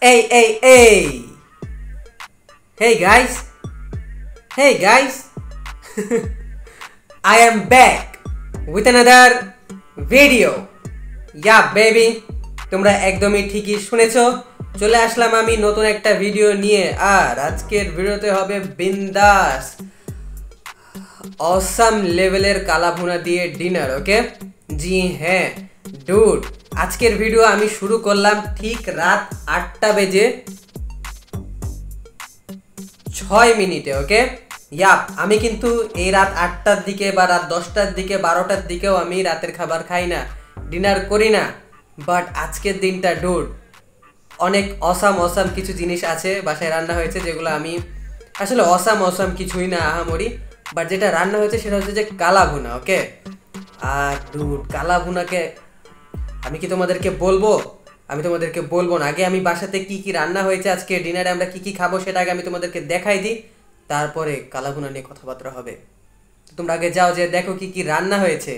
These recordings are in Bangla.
Hey. Hey guys. Hey guys. I am back with another video. Yeah baby. তোমরা একদমই ঠিকই শুনেছো, চলে আসলাম আমি নতুন একটা ভিডিও নিয়ে। আর আজকের ভিডিওতে হবে বিন্দাস অসাম লেভেলের কালা ভুনা দিয়ে ডিনার। ওকে, জি হ্যাঁ ডুড, আজকের ভিডিও আমি শুরু করলাম ঠিক রাত 8টা বেজে 6 মিনিটে। ওকে, ইয়াপ, আমি কিন্তু এই রাত 8টার দিকে বা রাত 10টার দিকে 12টার দিকেও আমি রাতের খাবার খাই না, ডিনার করি না। বাট আজকের দিনটা ডুড অনেক অসাম কিছু জিনিস আছে বাসায় রান্না হয়েছে, যেগুলো আমি আসলে অসাম কিছুই না আহামরি, বাট যেটা রান্না হয়েছে সেটা হচ্ছে যে কালা ভুনা। ওকে, আর ডুড কালা ভুনাকে আমি কি তোমাদেরকে বলবো? আমি তোমাদেরকে বলবো না, আগে আমি বাসাতে কি কি রান্না হয়েছে, আজকে ডিনারে আমরা কি কি খাবো সেটা আগে আমি তোমাদেরকে দেখাই দিই, তারপরে কালা ভুনা নিয়ে কথাবার্তা হবে। তোমরা আগে যাও যে দেখো কি কি রান্না হয়েছে।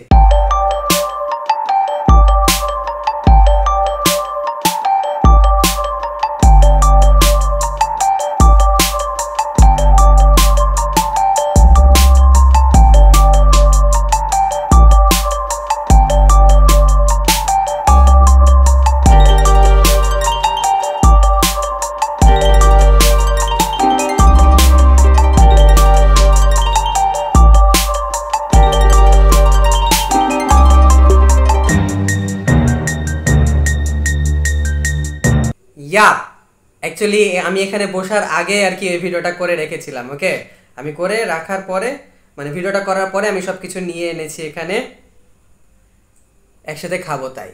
অ্যাকচুয়ালি আমি এখানে বসার আগে আর কি এই ভিডিওটা করে রেখেছিলাম। ওকে, আমি করে রাখার পরে মানে ভিডিওটা করার পরে আমি সব কিছু নিয়ে এনেছি এখানে একসাথে খাবো, তাই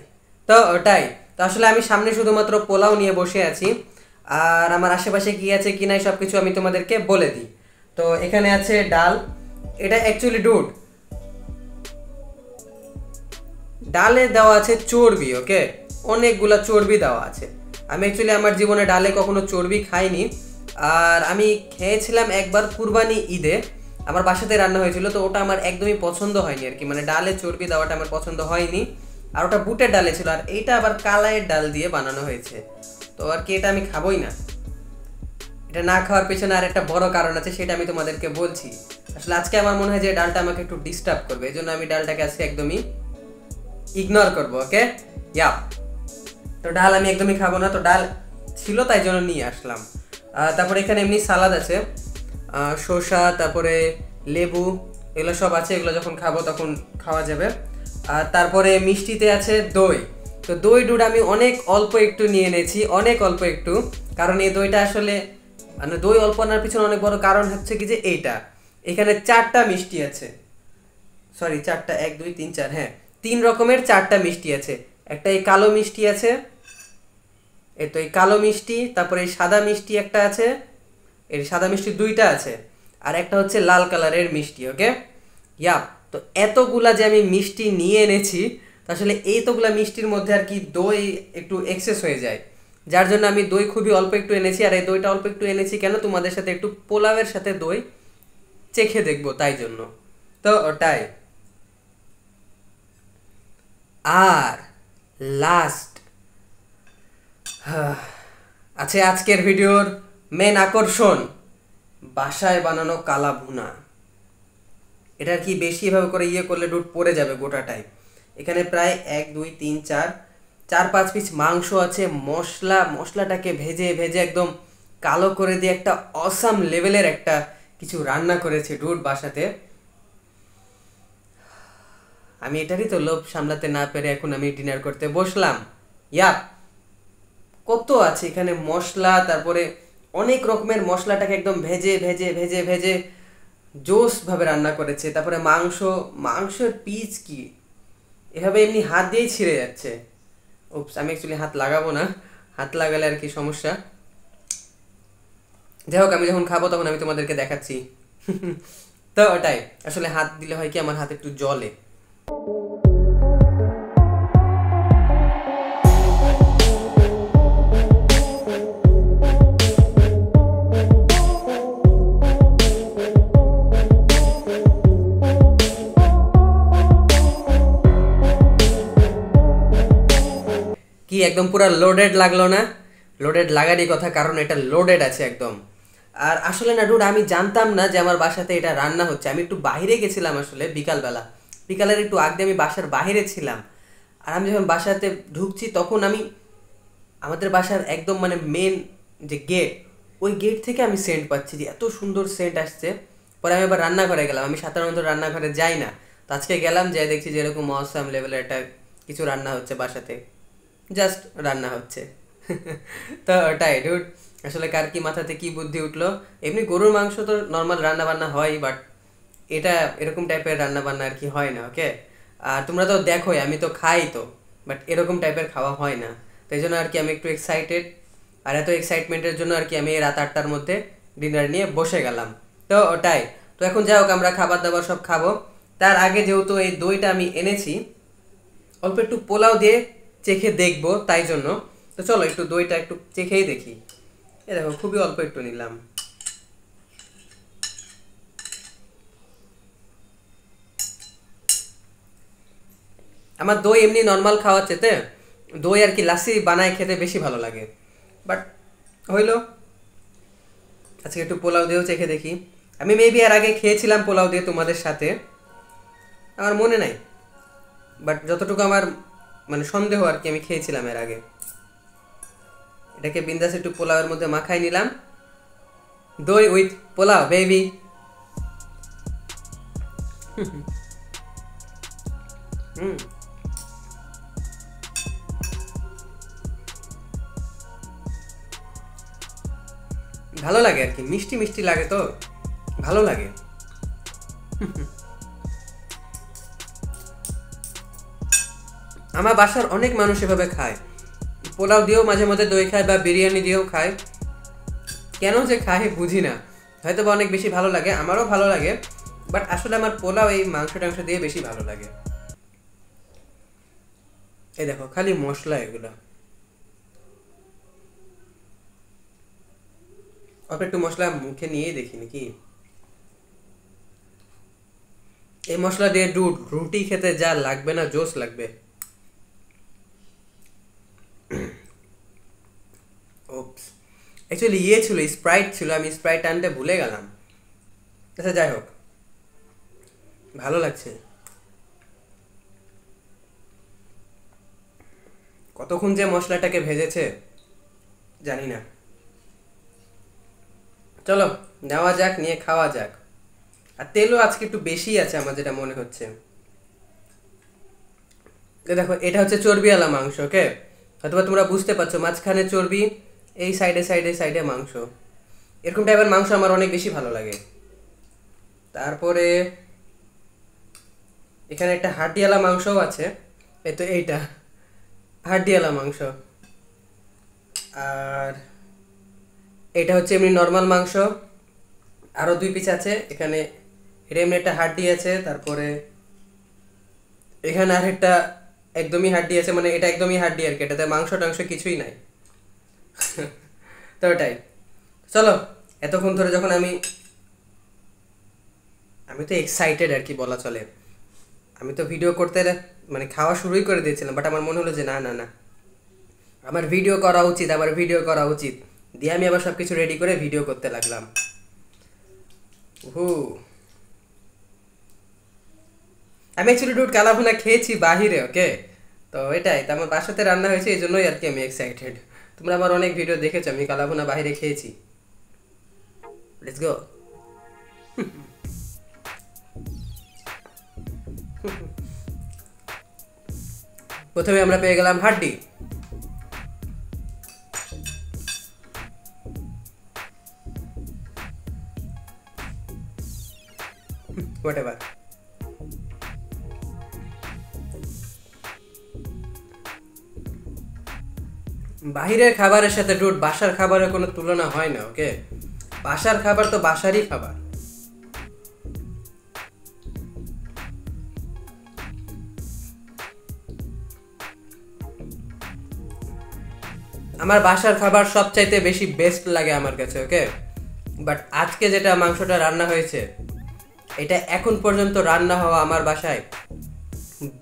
তো ওটাই। তো আসলে আমি সামনে শুধুমাত্র পোলাও নিয়ে বসে আছি, আর আমার আশেপাশে কি আছে কি নাই সব কিছু আমি তোমাদেরকে বলে দিই। তো এখানে আছে ডাল, এটা অ্যাকচুয়ালি ডুড ডালে দেওয়া আছে চর্বি। ওকে, অনেকগুলা চর্বি দেওয়া আছে। আমি অ্যাকচুয়ালি আমার জীবনে ডালে কখনো চর্বি খাইনি, আর আমি খেয়েছিলাম একবার কুরবানি ঈদে, আমার বাসাতে রান্না হয়েছিল, তো ওটা আমার একদমই পছন্দ হয়নি আর কি, মানে ডালে চর্বি দেওয়াটা আমার পছন্দ হয়নি। আর ওটা বুটের ডালে ছিল, আর এইটা আবার কালাইয়ের ডাল দিয়ে বানানো হয়েছে, তো আর কি এটা আমি খাবোই না। এটা না খাওয়ার পেছনে আর একটা বড় কারণ আছে, সেটা আমি তোমাদেরকে বলছি। আসলে আজকে আমার মনে হয় যে ডালটা আমাকে একটু ডিস্টার্ব করবে, এই জন্য আমি ডালটাকে আজকে একদমই ইগনোর করবো। ওকে, ইয়া, তো ডাল আমি একদমই খাবো না, তো ডাল ছিল তাই জন্য নিয়ে আসলাম। তারপরে এখানে এমনি সালাদ আছে, শসা, তারপরে লেবু, এগুলো সব আছে, এগুলো যখন খাবো তখন খাওয়া যাবে। আর তারপরে মিষ্টিতে আছে দই। তো দই ডুড আমি অনেক অল্প একটু নিয়ে এনেছি, অনেক অল্প একটু, কারণ এই দইটা আসলে মানে দই অল্প আনার পিছনে অনেক বড় কারণ হচ্ছে কি যে এইটা এখানে 4টা মিষ্টি আছে, সরি 4টা, 1 2 3 4, হ্যাঁ 3 রকমের 4টা মিষ্টি আছে। একটা এই কালো মিষ্টি আছে, এই তো এই কালো মিষ্টি, তারপরে এই সাদা মিষ্টি একটা আছে, এই সাদা মিষ্টি 2টা আছে, আর একটা হচ্ছে লাল কালারের মিষ্টি। ওকে, ইয়া, তো এতগুলা যে আমি মিষ্টি নিয়ে এনেছি, তো আসলে এইতগুলা মিষ্টির মধ্যে আর কি দই একটু এক্সেস হয়ে যায়, যার জন্য আমি দই খুবই অল্প একটু এনেছি। আর এই দইটা অল্প একটু এনেছি কেন, তোমাদের সাথে একটু পোলাওয়ের সাথে দই চেখে দেখবো, তাই জন্য। তো ওটাই। আর লাস্ট আছে আজকের ভিডিওর মেন আকর্ষণ, বাসায় বানানো কালা ভুনা। এটার কি বেশি এভাবে করে ইয়ে করলে ডুট পড়ে যাবে গোটাটাই। এখানে প্রায় 1 2 3 4 5 পিস মাংস আছে, মশলাটাকে ভেজে একদম কালো করে দিয়ে একটা অসাম লেভেলের একটা কিছু রান্না করেছে ডুট বাসাতে। আমি এটারই তো লোভ সামলাতে না পেরে এখন আমি ডিনার করতে বসলাম। ইয়া, কত আছে এখানে মশলা, তারপরে অনেক রকমের মশলাটাকে একদম ভেজে জোস ভাবে রান্না করেছে। তারপরে মাংসের পিস কি এভাবে এমনি হাত দিয়েই ছিঁড়ে যাচ্ছে। উপস, আমি অ্যাকচুয়ালি হাত লাগাবো না, হাত লাগালে আর কি সমস্যা। যাই হোক, আমি যখন খাবো তখন আমি তোমাদেরকে দেখাচ্ছি। তো ওটাই, আসলে হাত দিলে হয় কি আমার হাত একটু জ্বলে। কি একদম পুরো লোডেড লাগলো না? লোডেড লাগারই কথা, কারণ এটা লোডেড আছে একদম। আর আসলে না ডুড, আমি জানতাম না যে আমার বাসাতে এটা রান্না হচ্ছে। আমি একটু বাইরে গেছিলাম আসলে বিকালবেলা, বিকালের একটু আগে আমি বাসার বাইরে ছিলাম। আর আমি যখন বাসাতে ঢুকছি তখন আমি আমাদের বাসার একদম মানে মেন যে গেট, ওই গেট থেকে আমি সেন্ট পাচ্ছি যে এত সুন্দর সেন্ট আসছে। পরে আমি আবার রান্নাঘরে গেলাম, আমি সাধারণত রান্নাঘরে যাই না, তো আজকে গেলাম, যাই দেখছি যে এরকম অসাম লেভেলের একটা কিছু রান্না হচ্ছে বাসাতে, জাস্ট রান্না হচ্ছে। তো ওটাই ডুড, আসলে কার কি মাথাতে কি বুদ্ধি উঠলো। এমনি গরুর মাংস তো নর্মাল রান্না বান্না হয়, বাট এটা এরকম টাইপের রান্না বান্না আর কি হয় না, ওকে। আর তোমরা তো দেখোই, আমি তো খাই তো, বাট এরকম টাইপের খাওয়া হয় না। তো এই জন্য আর কি আমি একটু এক্সাইটেড, আর এত এক্সাইটমেন্টের জন্য আর কি আমি রাত 8টার মধ্যে ডিনার নিয়ে বসে গেলাম। তো ওটাই, তো এখন যাই হোক আমরা খাবার দাবার সব খাবো। তার আগে যেহেতু এই দইটা আমি এনেছি, অল্প একটু পোলাও দিয়ে চেখে দেখবো, তাই জন্য তো চলো একটু দইটা একটু চেখেই দেখি। এ দেখো খুবই অল্প একটু নিলাম। আমার দই এমনি নর্মাল খাওয়ার চেতে দই আর কি লাসি বানায় খেতে বেশি ভালো লাগে, বাট হইলো আজকে একটু পোলাও দিয়েও চেখে দেখি। আমি মেবি এর আগে খেয়েছিলাম পোলাও দিয়ে তোমাদের সাথে, আমার মনে নাই, বাট যতটুকু আমার মানে সন্দেহ আর কি আমি খেয়েছিলাম এর আগে। এটাকে বিন্দাস একটু পোলাওয়ের মধ্যে মাখাই নিলাম, দই উইথ পোলাও বেবি। হুম, ভালো লাগে আর কি, মিষ্টি মিষ্টি লাগে তো ভালো লাগে। আমার বাসার অনেক মানুষ এভাবে খায়, পোলাও দিয়েও মাঝে মধ্যে দই খায় বা বিরিয়ানি দিয়েও খায়। কেন যে খায় বুঝি না, হয়তো বা অনেক বেশি ভালো লাগে, আমারও ভালো লাগে, বাট আসলে আমার পোলাও এই মাংস টাংস দিয়ে বেশি ভালো লাগে। এই দেখো খালি মশলা এগুলো, অল্প একটু মশলা মুখে নিয়েই দেখি নাকি। এই মশলা দিয়ে রুটি খেতে যা লাগবে না, জোস লাগবে। ওপস, অ্যাকচুয়ালি ইয়ে ছিল, স্প্রাইট ছিল, আমি স্প্রাইট আনতে ভুলে গেলাম। আচ্ছা যাই হোক, ভালো লাগছে। কতক্ষণ যে মশলাটাকে ভেজেছে জানি না। চলো নেওয়া যাক, নিয়ে খাওয়া যাক। আর তেলও আজকে একটু বেশি আছে আমার যেটা মনে হচ্ছে। দেখো এটা হচ্ছে চর্বিওয়ালা মাংস, ওকে। অথবা তোমরা বুঝতে পারছো, মাঝখানে চর্বি, এই সাইডে সাইডে সাইডে মাংস, এরকম টাইপের মাংস আমার অনেক বেশি ভালো লাগে। তারপরে এখানে একটা হাড্ডিওয়ালা মাংসও আছে, এই তো এইটা হাড্ডিওয়ালা মাংস। আর এটা হচ্ছে এমনি নর্মাল মাংস, আরও 2 পিস আছে এখানে। এটা এমনি একটা হাড্ডি আছে, তারপরে এখানে আর একটা একদমই হাড্ডি আছে, মানে এটা একদমই হাড্ডি আর কি, এটাতে মাংস টাংস কিছুই নাই। তো ওটাই, চলো এতক্ষণ ধরে যখন আমি আমি তো এক্সাইটেড আর কি বলা চলে। আমি তো ভিডিও করতে মানে খাওয়া শুরুই করে দিয়েছিলাম, বাট আমার মনে হলো যে না না না, আমার ভিডিও করা উচিত, আমার ভিডিও করা উচিত, দিয়ে আমি আবার সব কিছু রেডি করে ভিডিও করতে লাগলাম। হু, আমি অ্যাকচুয়ালি ডুড কালাভুনা খেয়েছি বাহিরে, ওকে। তো এটাই তো, আমার বাসাতে রান্না হয়েছে এই জন্যই আর কি আমি এক্সাইটেড। তোমরা আমার অনেক ভিডিও দেখেছো, আমি কালাভুনা বাহিরে খেয়েছি। Let's go. প্রথমে আমরা পেয়ে গেলাম হাড্ডি। হোয়াটএভার। বাহিরের খাবারের সাথে ডুড বাসার খাবারের কোনো তুলনা হয় না, ওকে। বাসার খাবার তো বাসারই খাবার। আমার বাসার খাবার সবচাইতে বেশি বেস্ট লাগে আমার কাছে, ওকে। বাট আজকে যেটা মাংসটা রান্না হয়েছে, এটা এখন পর্যন্ত রান্না হওয়া আমার বাসায়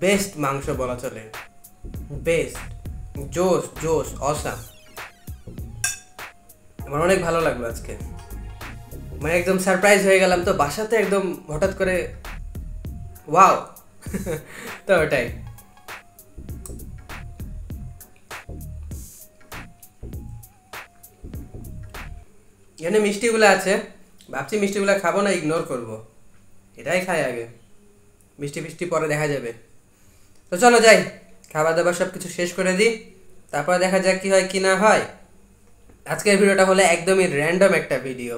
বেস্ট মাংস বলা চলে। বেস্ট, জোস জোস, অসাম। আমার অনেক ভালো লাগলো আজকে, মানে একদম সারপ্রাইজ হয়ে গেলাম তো বাসাতে একদম হঠাৎ করে, ওয়াও। তো ওটাই। এখানে মিষ্টিগুলো আছে, ভাবছি মিষ্টিগুলো খাবো না, ইগনোর করব, এটাই খাই আগে, মিষ্টি ফিষ্টি পরে দেখা যাবে। তো চলো যাই, খাবার দাবার সব কিছু শেষ করে দিই, তারপরে দেখা যাক কি হয় কি না হয়। আজকের ভিডিওটা হলো একদমই র্যান্ডম একটা ভিডিও,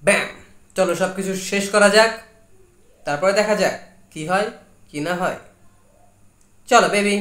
ব্যাম। চলো সব কিছু শেষ করা যাক, তারপরে দেখা যাক কি হয় কি না হয়। চলো বেবি।